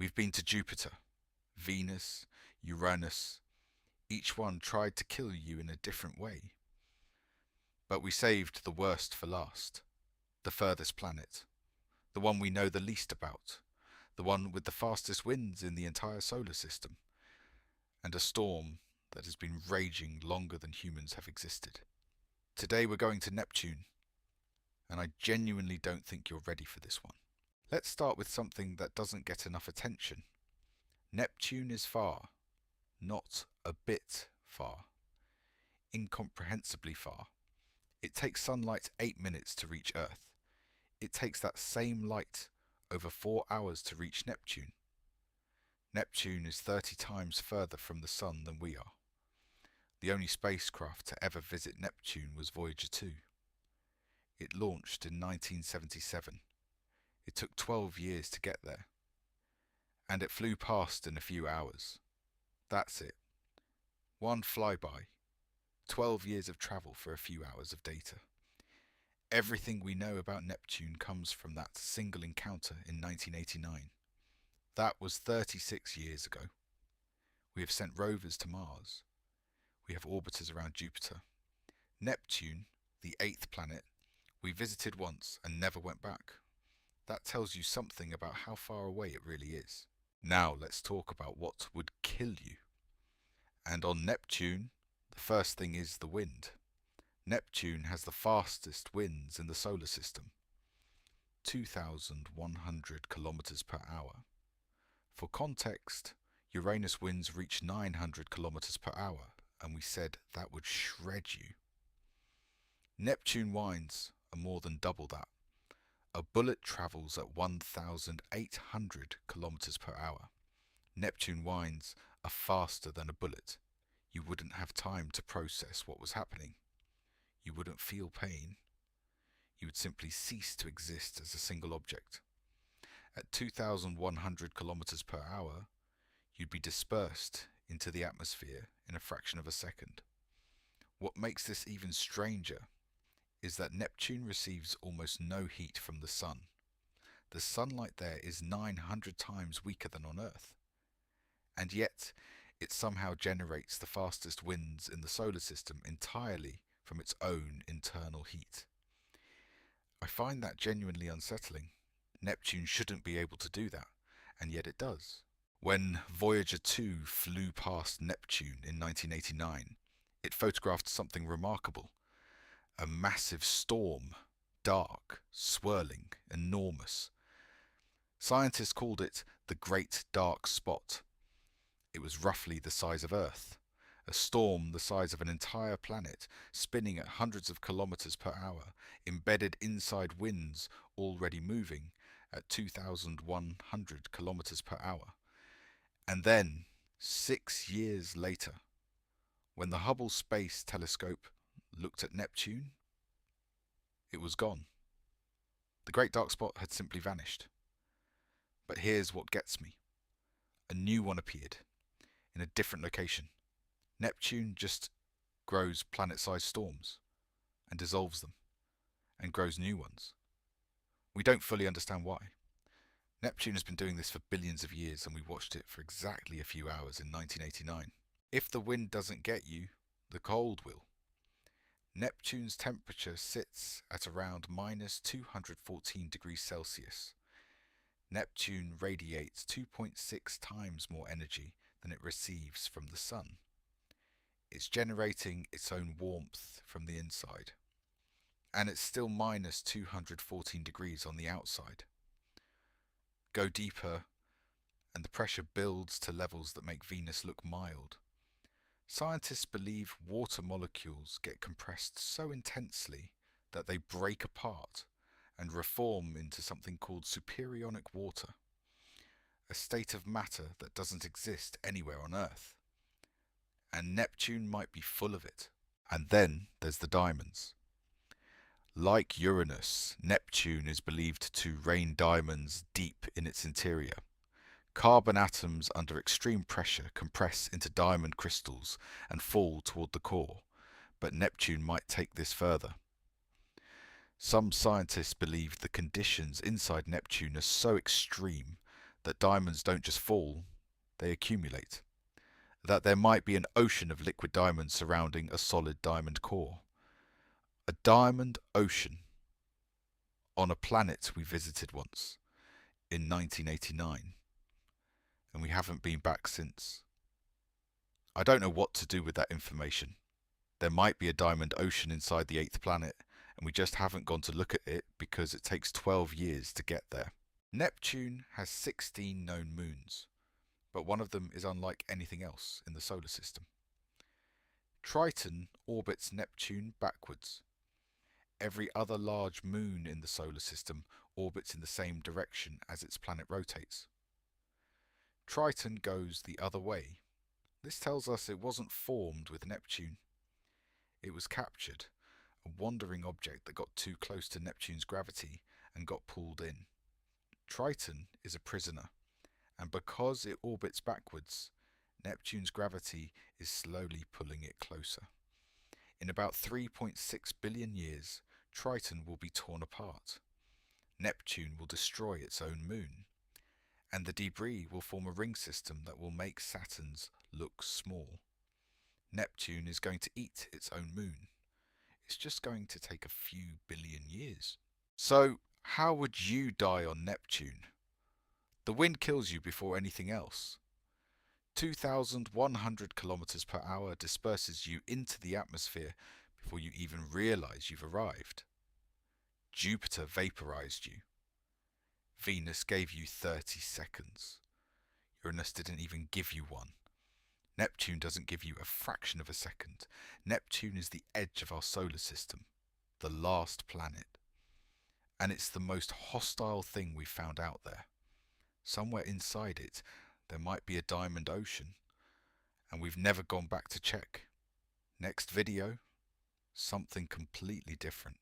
We've been to Jupiter, Venus, Uranus. Each one tried to kill you in a different way. But we saved the worst for last. The furthest planet. The one we know the least about. The one with the fastest winds in the entire solar system. And a storm that has been raging longer than humans have existed. Today we're going to Neptune, and I genuinely don't think you're ready for this one. Let's start with something that doesn't get enough attention. Neptune is far, not a bit far, incomprehensibly far. It takes sunlight 8 minutes to reach Earth. It takes that same light over 4 hours to reach Neptune. Neptune is 30 times further from the Sun than we are. The only spacecraft to ever visit Neptune was Voyager 2. It launched in 1977. It took 12 years to get there. And it flew past in a few hours. That's it. One flyby. 12 years of travel for a few hours of data. Everything we know about Neptune comes from that single encounter in 1989. That was 36 years ago. We have sent rovers to Mars. We have orbiters around Jupiter. Neptune, the 8th planet, we visited once and never went back. That tells you something about how far away it really is. Now let's talk about what would kill you. And on Neptune, the first thing is the wind. Neptune has the fastest winds in the solar system. 2,100 kilometers per hour. For context, Uranus winds reach 900 kilometers per hour, and we said that would shred you. Neptune winds are more than double that. A bullet travels at 1,800 kilometers per hour. Neptune winds are faster than a bullet. You wouldn't have time to process what was happening. You wouldn't feel pain. You would simply cease to exist as a single object. At 2,100 kilometers per hour, you'd be dispersed into the atmosphere in a fraction of a second. What makes this even stranger is that Neptune receives almost no heat from the Sun. The sunlight there is 900 times weaker than on Earth. And yet, it somehow generates the fastest winds in the solar system entirely from its own internal heat. I find that genuinely unsettling. Neptune shouldn't be able to do that, and yet it does. When Voyager 2 flew past Neptune in 1989, it photographed something remarkable. A massive storm, dark, swirling, enormous. Scientists called it the Great Dark Spot. It was roughly the size of Earth, a storm the size of an entire planet, spinning at hundreds of kilometers per hour, embedded inside winds already moving at 2,100 kilometers per hour. And then, 6 years later, when the Hubble Space Telescope looked at Neptune, it was gone. The Great Dark Spot had simply vanished. But here's what gets me. A new one appeared, in a different location. Neptune just grows planet-sized storms, and dissolves them, and grows new ones. We don't fully understand why. Neptune has been doing this for billions of years, and we watched it for exactly a few hours in 1989. If the wind doesn't get you, the cold will. Neptune's temperature sits at around minus 214 degrees Celsius. Neptune radiates 2.6 times more energy than it receives from the Sun. It's generating its own warmth from the inside. And it's still minus 214 degrees on the outside. Go deeper, and the pressure builds to levels that make Venus look mild. Scientists believe water molecules get compressed so intensely that they break apart and reform into something called superionic water, a state of matter that doesn't exist anywhere on Earth. And Neptune might be full of it. And then there's the diamonds. Like Uranus, Neptune is believed to rain diamonds deep in its interior. Carbon atoms under extreme pressure compress into diamond crystals and fall toward the core, but Neptune might take this further. Some scientists believe the conditions inside Neptune are so extreme that diamonds don't just fall, they accumulate. That there might be an ocean of liquid diamonds surrounding a solid diamond core. A diamond ocean on a planet we visited once in 1989, and we haven't been back since. I don't know what to do with that information. There might be a diamond ocean inside the 8th planet, and we just haven't gone to look at it because it takes 12 years to get there. Neptune has 16 known moons, but one of them is unlike anything else in the solar system. Triton orbits Neptune backwards. Every other large moon in the solar system orbits in the same direction as its planet rotates. Triton goes the other way. This tells us it wasn't formed with Neptune. It was captured, a wandering object that got too close to Neptune's gravity and got pulled in. Triton is a prisoner, and because it orbits backwards, Neptune's gravity is slowly pulling it closer. In about 3.6 billion years, Triton will be torn apart. Neptune will destroy its own moon, and the debris will form a ring system that will make Saturn's look small. Neptune is going to eat its own moon. It's just going to take a few billion years. So, how would you die on Neptune? The wind kills you before anything else. 2,100 kilometers per hour disperses you into the atmosphere before you even realize you've arrived. Jupiter vaporized you. Venus gave you 30 seconds. Uranus didn't even give you one. Neptune doesn't give you a fraction of a second. Neptune is the edge of our solar system, the last planet. And it's the most hostile thing we've found out there. Somewhere inside it, there might be a diamond ocean, and we've never gone back to check. Next video, something completely different.